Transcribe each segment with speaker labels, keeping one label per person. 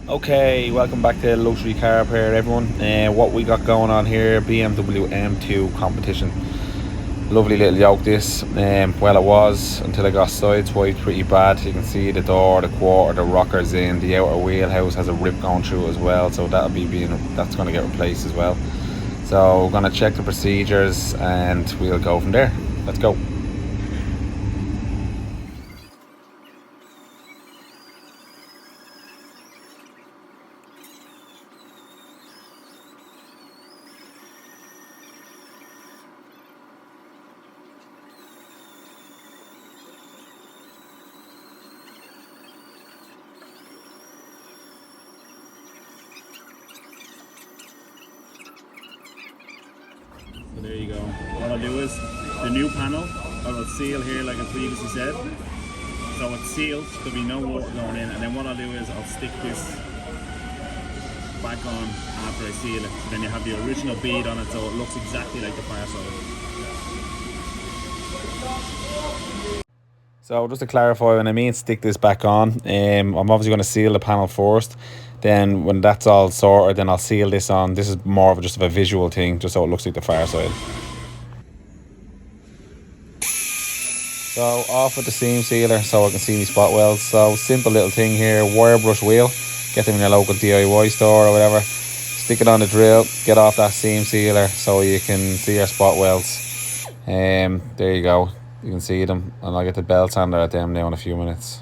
Speaker 1: Okay, welcome back to Luxury Car Repair, everyone. What we got going on here, BMW M2 Competition. Lovely little yoke this. Well, it was until I got sideswiped pretty bad. You can see the door, the quarter, the rockers in, the outer wheelhouse has a rip going through it as well. So that's going to get replaced as well. So we're going to check the procedures and we'll go from there. Let's go.
Speaker 2: So there you go. What I'll do is the new panel I will seal here like I previously said. So it's sealed, there'll be no water going in, and then what I'll do is I'll stick this back on after I seal it. So then you have the original bead on it so it looks exactly like the fire side.
Speaker 1: So just to clarify, when I mean stick this back on, I'm obviously going to seal the panel first. Then when that's all sorted, then I'll seal this on. This is more of just a visual thing, just so it looks like the far side. So off with the seam sealer so I can see my spot welds. So simple little thing here, wire brush wheel. Get them in your local DIY store or whatever. Stick it on the drill, get off that seam sealer so you can see your spot welds. There you go. You can see them, and I'll get the belt sander at them now in a few minutes.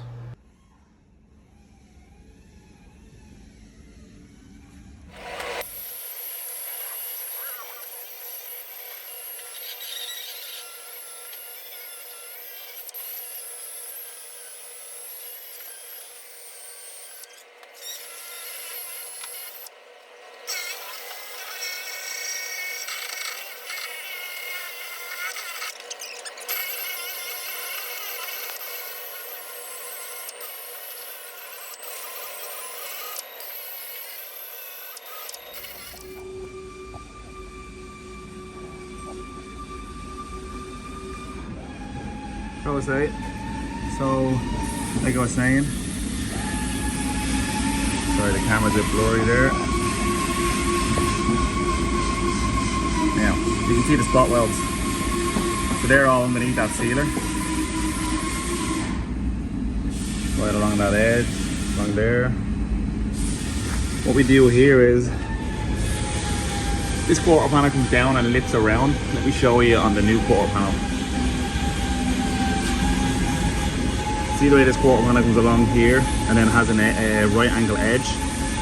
Speaker 2: Right. So, like I was saying, sorry the camera's a bit blurry there. Now, you can see the spot welds. So they're all underneath that sealer. Right along that edge, along there. What we do here is, this quarter panel comes down and lifts around. Let me show you on the new quarter panel. See the way this quarter panel comes along here and then has a right angle edge.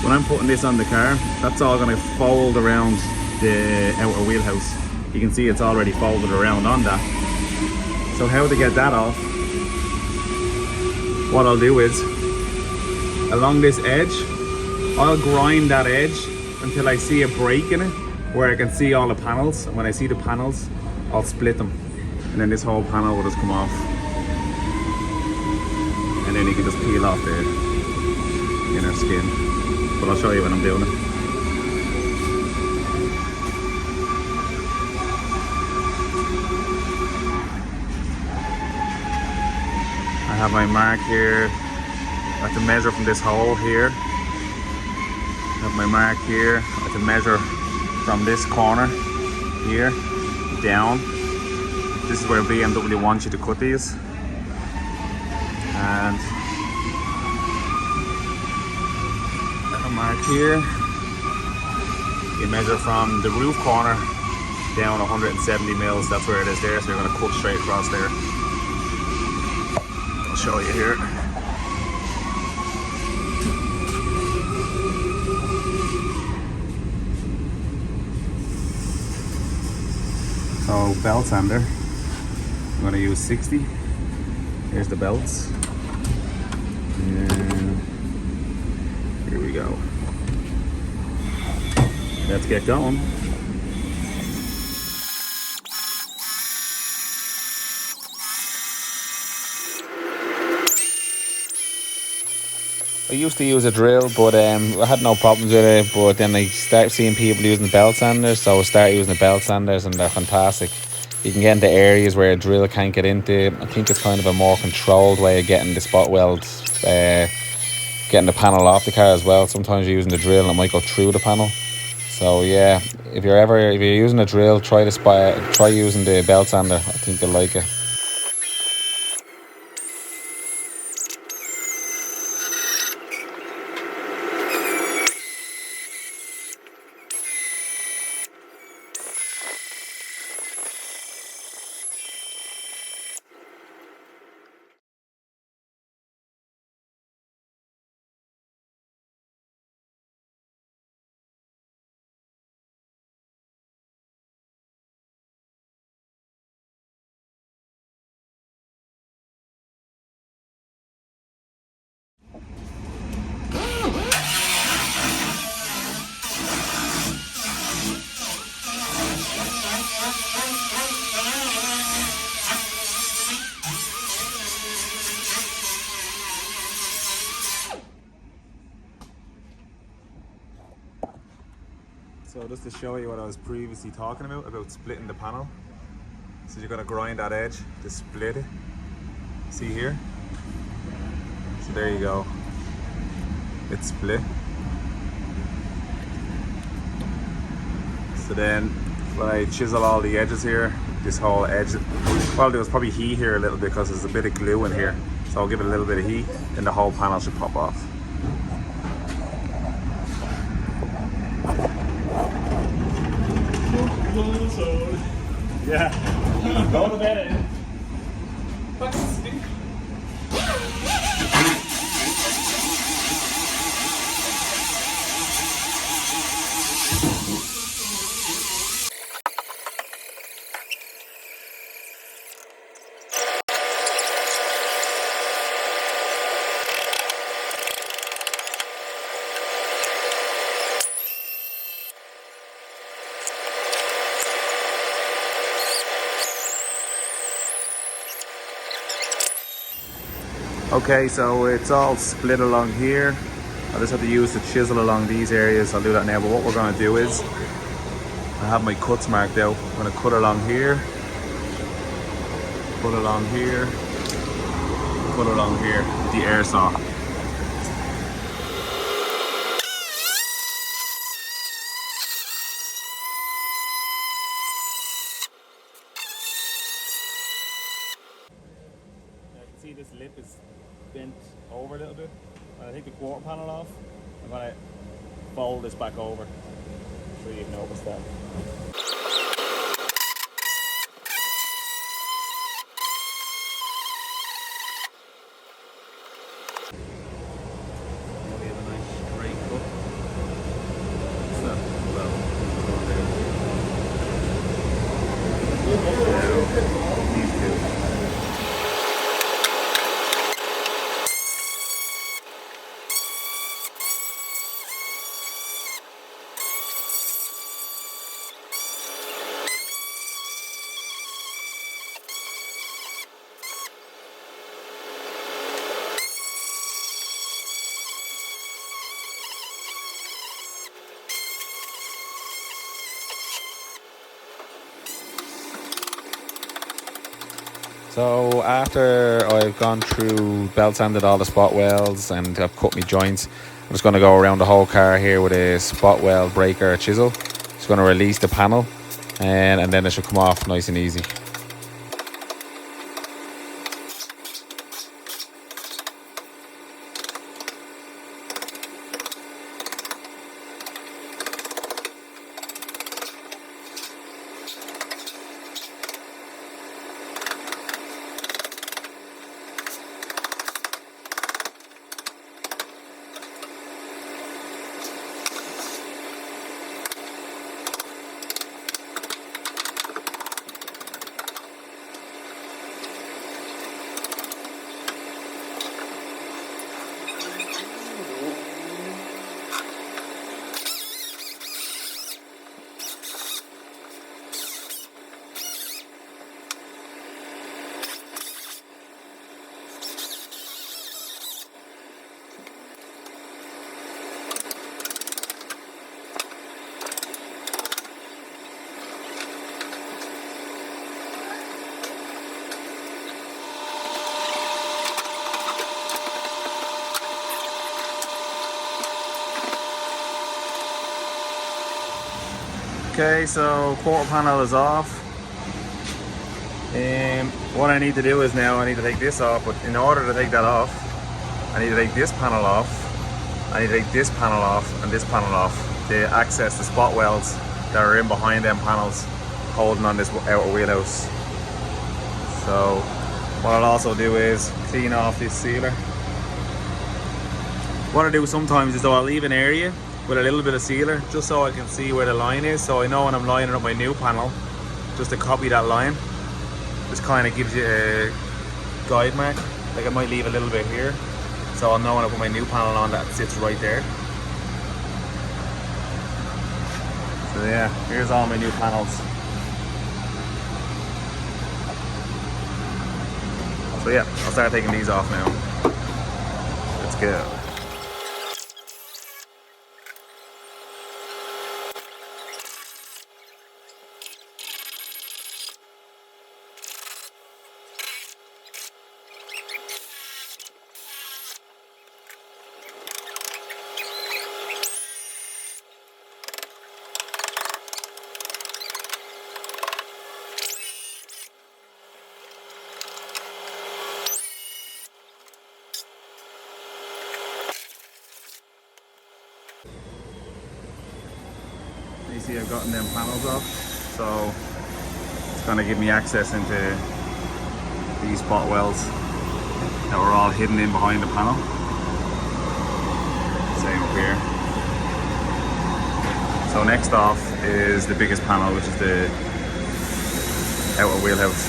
Speaker 2: When I'm putting this on the car, that's all going to fold around the outer wheelhouse. You can see it's already folded around on that. So how to get that off, what I'll do is, along this edge, I'll grind that edge until I see a break in it where I can see all the panels. And when I see the panels, I'll split them. And then this whole panel will just come off. And then you can just peel off the inner skin. But I'll show you when I'm doing it. I have my mark here. I have to measure from this hole here. I have my mark here. I have to measure from this corner here down. This is where BMW wants you to cut these. And a mark here. You measure from the roof corner down 170 mils. That's where it is there. So you're going to cut straight across there. I'll show you here. So belt sander. I'm going to use 60. Here's the belts. And here we go. Let's get going.
Speaker 1: I used to use a drill, but I had no problems with it. But then I started seeing people using the belt sanders, so I started using the belt sanders, and they're fantastic. You can get into areas where a drill can't get into. I think it's kind of a more controlled way of getting the spot weld getting the panel off the car as well. Sometimes you're using the drill and it might go through the panel. So yeah, if you're using a drill, try using the belt sander. I think you'll like it. So just to show you what I was previously talking about splitting the panel. So you're going to grind that edge to split it. See here? So there you go. It's split. So then when I chisel all the edges here, this whole edge, well, there was probably heat here a little bit because there's a bit of glue in here. So I'll give it a little bit of heat and the whole panel should pop off.
Speaker 2: Yeah. Go to bed.
Speaker 1: Okay, so it's all split along here. I just have to use the chisel along these areas. I'll do that now, but what we're going to do is I have my cuts marked out. I'm going to cut along here, cut along here, cut along here, the air saw.
Speaker 2: See, this lip is bent over a little bit. When I take the quarter panel off, I'm going to fold this back over. So you've noticed that. We have a nice straight cut.
Speaker 1: These two. So after I've gone through belt sanded all the spot welds and I've cut my joints, I'm just going to go around the whole car here with a spot weld breaker chisel. Just going to release the panel and then it should come off nice and easy. Okay, so quarter panel is off. What I need to do is now I need to take this off, but in order to take that off, I need to take this panel off, I need to take this panel off and this panel off to access the spot welds that are in behind them panels holding on this outer wheelhouse. So what I'll also do is clean off this sealer. What I do sometimes is though I'll leave an area with a little bit of sealer just so I can see where the line is, so I know when I'm lining up my new panel just to copy that line. Just kind of gives you a guide mark. Like I might leave a little bit here so I'll know when I put my new panel on that it sits right there. So yeah, here's all my new panels. So yeah, I'll start taking these off now. Let's go. You see I've gotten them panels off, so it's going to give me access into these spot welds that were all hidden in behind the panel. Same up here. So next off is the biggest panel, which is the outer wheelhouse.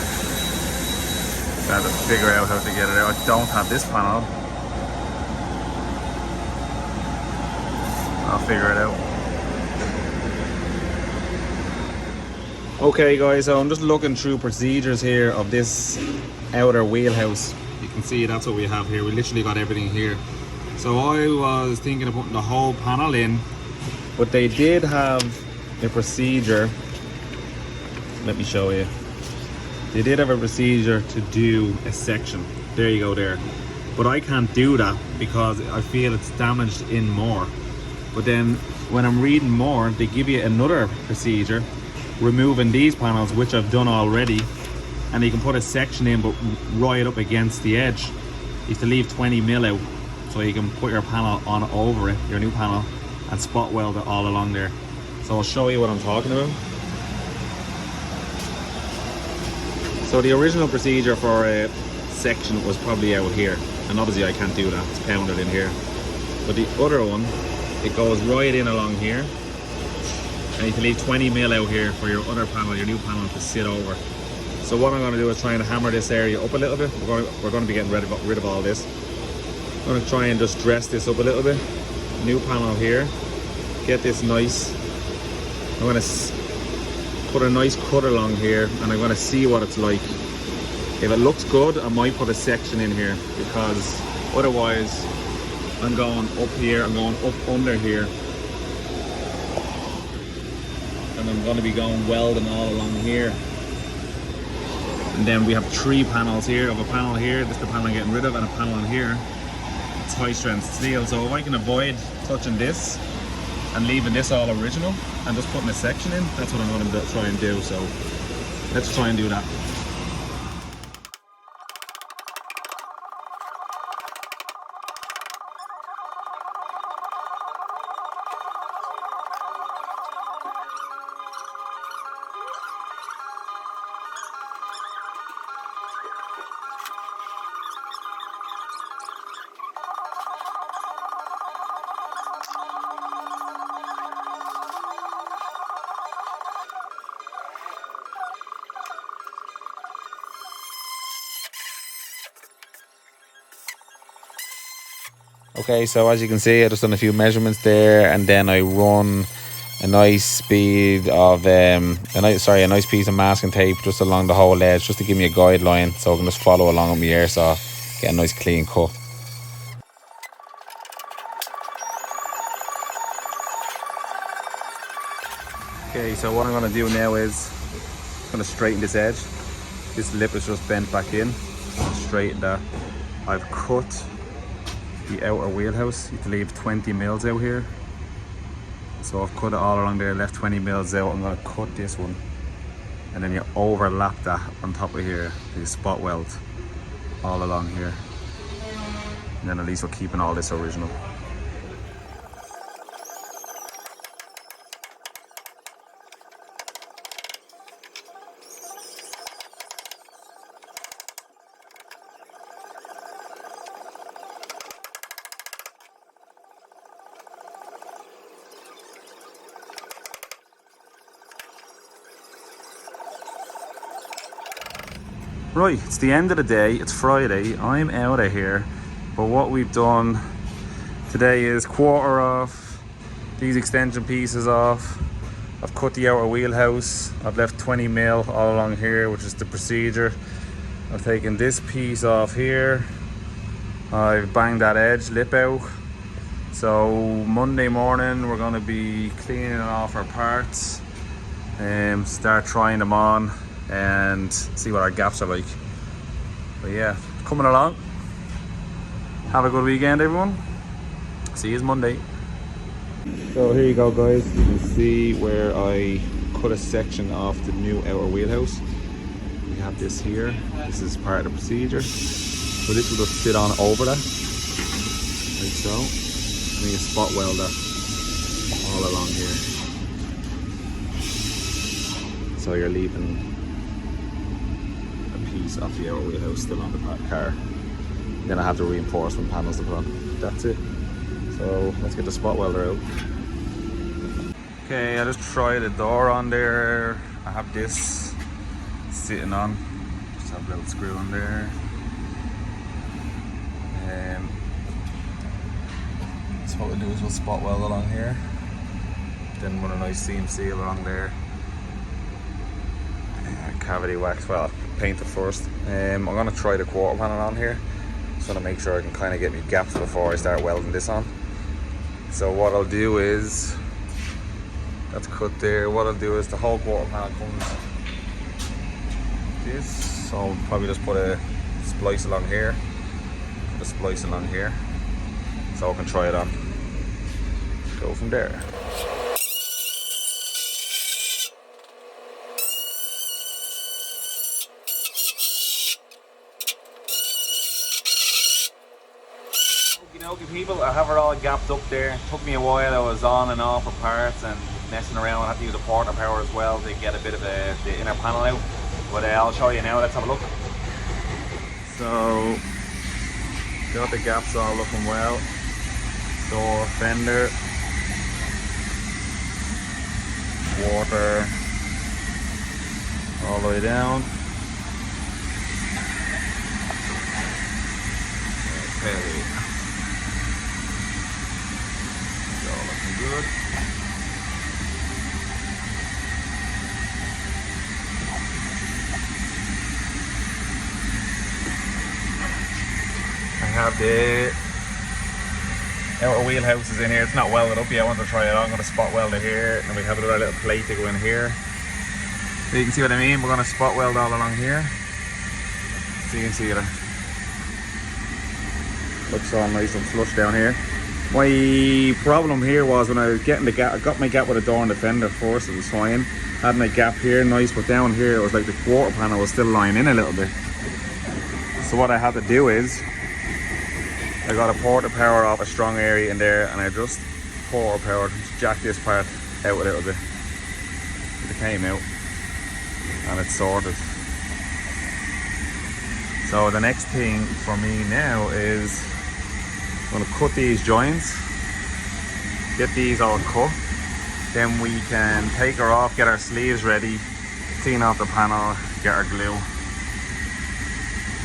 Speaker 1: I have to figure out how to get it out. I don't have this panel. I'll figure it out. Okay guys, so I'm just looking through procedures here of this outer wheelhouse. You can see that's what we have here. We literally got everything here. So I was thinking of putting the whole panel in, but they did have a procedure. Let me show you. They did have a procedure to do a section. There you go there. But I can't do that because I feel it's damaged in more. But then when I'm reading more, they give you another procedure removing these panels, which I've done already, and you can put a section in but right up against the edge. You have to leave 20 mil out so you can put your panel on over it, your new panel, and spot weld it all along there. So I'll show you what I'm talking about. So the original procedure for a section was probably out here, and obviously I can't do that, it's pounded in here. But the other one, it goes right in along here, and you can leave 20 mil out here for your other panel, your new panel, to sit over. So what I'm going to do is try and hammer this area up a little bit. We're going to be getting rid of all this. I'm going to try and just dress this up a little bit. New panel here. Get this nice. I'm going to put a nice cut along here, and I'm going to see what it's like. If it looks good, I might put a section in here, because otherwise I'm going up here, I'm going up under here, and I'm going to be going welding all along here. And then we have 3 panels here. I have a panel here, this is the panel I'm getting rid of, and a panel in here. It's high strength steel, so if I can avoid touching this and leaving this all original and just putting a section in, that's what I'm going to try and do. So let's try and do that. Okay, so as you can see, I just done a few measurements there, and then I run a nice speed of a nice piece of masking tape just along the whole edge, just to give me a guideline, so I can just follow along with my airsaw, get a nice clean cut. Okay, so what I'm going to do now is I'm going to straighten this edge. This lip is just bent back in. Straighten that. I've cut the outer wheelhouse. You have to leave 20 mils out here. So I've cut it all along there, left 20 mils out. I'm gonna cut this one, and then you overlap that on top of here. You spot weld all along here, and then at least we're keeping all this original. Right, it's the end of the day, it's Friday, I'm out of here, but what we've done today is quarter off these extension pieces off. I've cut the outer wheelhouse, I've left 20 mil all along here, which is the procedure. I've taken this piece off here, I've banged that edge lip out. So Monday morning we're going to be cleaning off our parts and start trying them on and see what our gaps are like. But yeah, coming along. Have a good weekend, everyone. See you Monday. So here you go, guys. You can see where I cut a section off the new outer wheelhouse. We have this here. This is part of the procedure. So this will just sit on over that, like so. And then you spot weld that all along here. So you're leaving piece off the outer wheelhouse still on the car. Then I have the reinforcement panels to put on. That's it. So let's get the spot welder out. Okay, I just tried the door on there. I have this sitting on. Just have a little screw on there. So what we'll do is we'll spot weld along here. Then run a nice seam seal along there. Cavity wax, well, paint it first. I'm going to try the quarter panel on here. Just want to make sure I can kind of get my gaps before I start welding this on. So what I'll do is, that's cut there, what I'll do is the whole quarter panel comes this. So I'll probably just put a splice along here, put a splice along here, so I can try it on. Go from there. Okay, people, I have it all gapped up there. It took me a while. I was on and off with parts and messing around. I had to use a porter power as well to get a bit of the inner panel out. But I'll show you now. Let's have a look. So, got the gaps all looking well. Door, fender, water, all the way down. Okay. Good. I have the outer wheelhouse is in here. It's not welded up yet. I want to try it on. I'm going to spot weld it here, and then we have another little plate to go in here. So you can see what I mean. We're going to spot weld all along here. So you can see it. Looks all nice and flush down here. My problem here was when I was getting the gap, I got my gap with the door and the fender first, it was fine. Had my gap here, nice, but down here it was like the quarter panel was still lying in a little bit. So what I had to do is, I got a porter power off a strong area in there, and I just porter powered, just jacked this part out a little bit. It came out, and it's sorted. So the next thing for me now is, I'm going to cut these joints, get these all cut, then we can take her off, get our sleeves ready, clean off the panel, get our glue.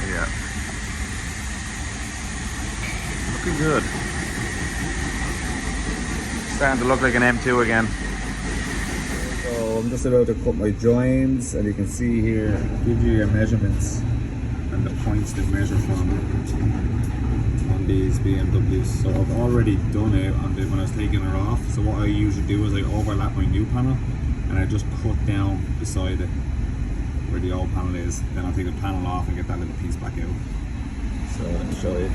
Speaker 1: Yeah, looking good. Starting to look like an M2 again. So I'm just about to cut my joints, and you can see here, it gives you your measurements and the points to measure from on these BMWs. So I've already done it on when I was taking her off. So what I usually do is I overlap my new panel and I just cut down beside it where the old panel is. Then I'll take the panel off and get that little piece back out. So let me show you.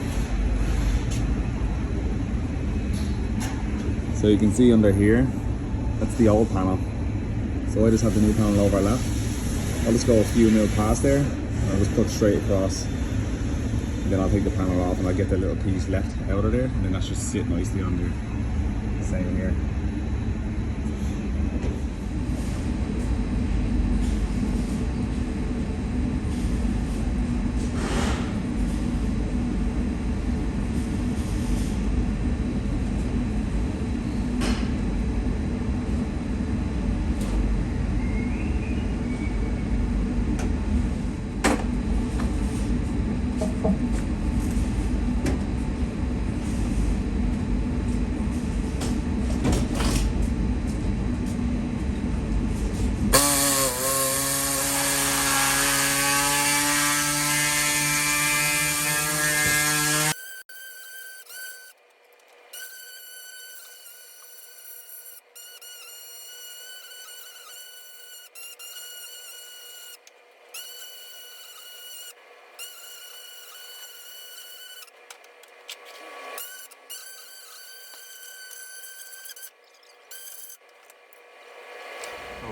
Speaker 1: So you can see under here,
Speaker 2: That's the old panel. So I just have the new panel overlap. I'll just go a few mil past there, and I'll just put straight across. And then I'll take the panel off and I'll get the little piece left out of there, and then that should sit nicely on there. Same here.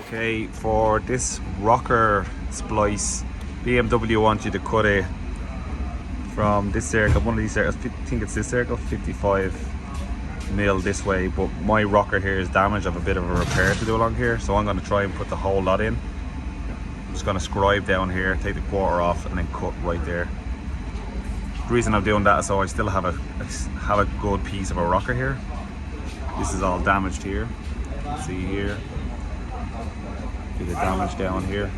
Speaker 2: Okay, for this rocker splice, BMW wants you to cut it from this circle, one of these circles, I think it's this circle, 55 mil this way, but my rocker here is damaged. I have a bit of a repair to do along here, so I'm going to try and put the whole lot in. I'm just going to scribe down here, take the quarter off, and then cut right there. The reason I'm doing that is so I still have a good piece of a rocker here. This is all damaged here. See here. See the damage down here.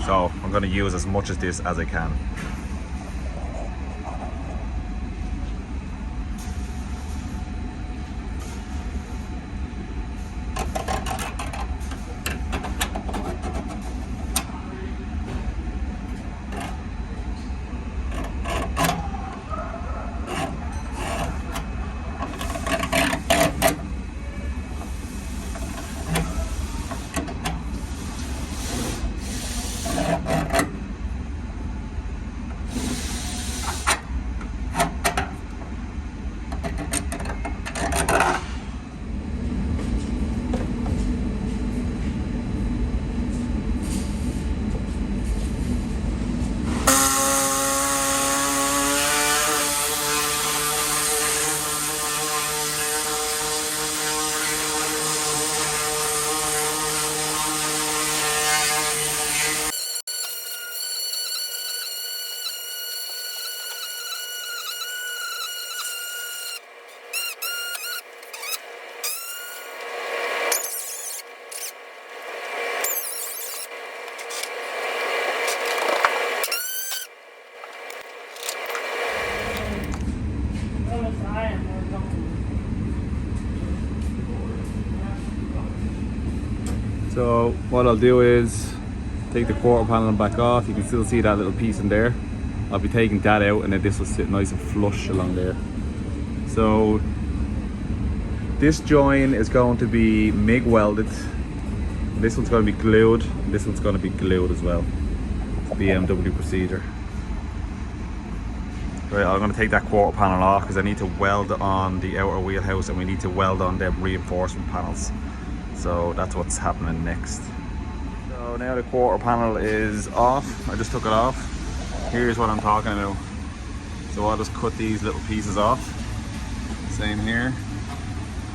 Speaker 2: So I'm going to use as much of this as I can. So what I'll do is take the quarter panel back off. You can still see that little piece in there. I'll be taking that out, and then this will sit nice and flush along there. So this join is going to be MIG welded. This one's going to be glued. This one's going to be glued as well. It's BMW procedure. Right, I'm going to take that quarter panel off because I need to weld on the outer wheelhouse, and we need to weld on them reinforcement panels. So that's what's happening next. So now the quarter panel is off. I just took it off. Here's what I'm talking about. So I'll just cut these little pieces off. Same here.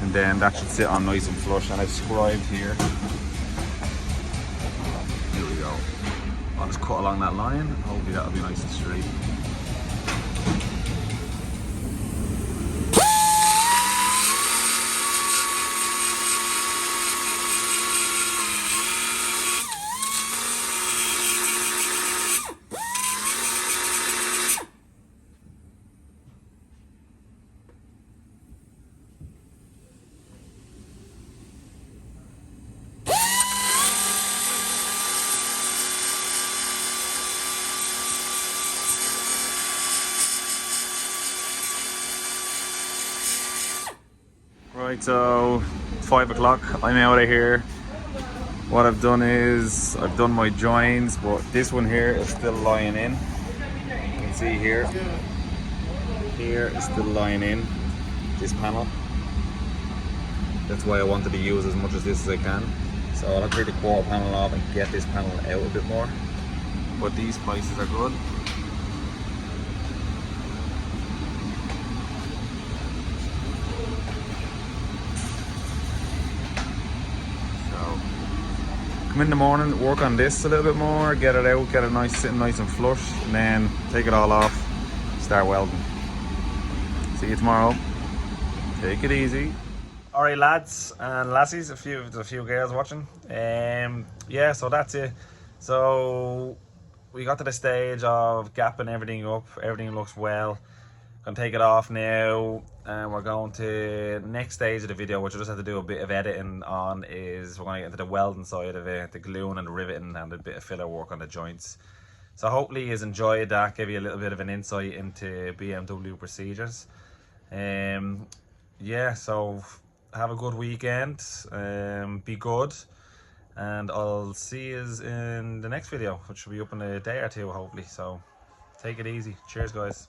Speaker 2: And then that should sit on nice and flush. And I've scribed here. Here we go. I'll just cut along that line. Hopefully that'll be nice and straight. Right, so 5 o'clock, I'm out of here. What I've done is, I've done my joins, but this one here is still lying in. You can see here. Here is still lying in, this panel.
Speaker 1: That's why I wanted to use as much of this as I can. So I'll take the quarter panel off and get this panel out a bit more. But these splices are good. So come in the morning, work on this a little bit more, get it out, get it nice, sitting nice and flush, and then take it all off, start welding. See you tomorrow. Take it easy. Alright lads and lassies, there's a few girls watching. Yeah, so that's it. So we got to the stage of gapping everything up, everything looks well. Gonna take it off now, and we're going to the next stage of the video, which we just have to do a bit of editing on, is we're gonna get into the welding side of it, the gluing and the riveting and a bit of filler work on the joints. So hopefully you've enjoyed that, give you a little bit of an insight into BMW procedures. Yeah, so have a good weekend, be good, and I'll see you in the next video, which will be up in a day or two hopefully. So take it easy. Cheers guys.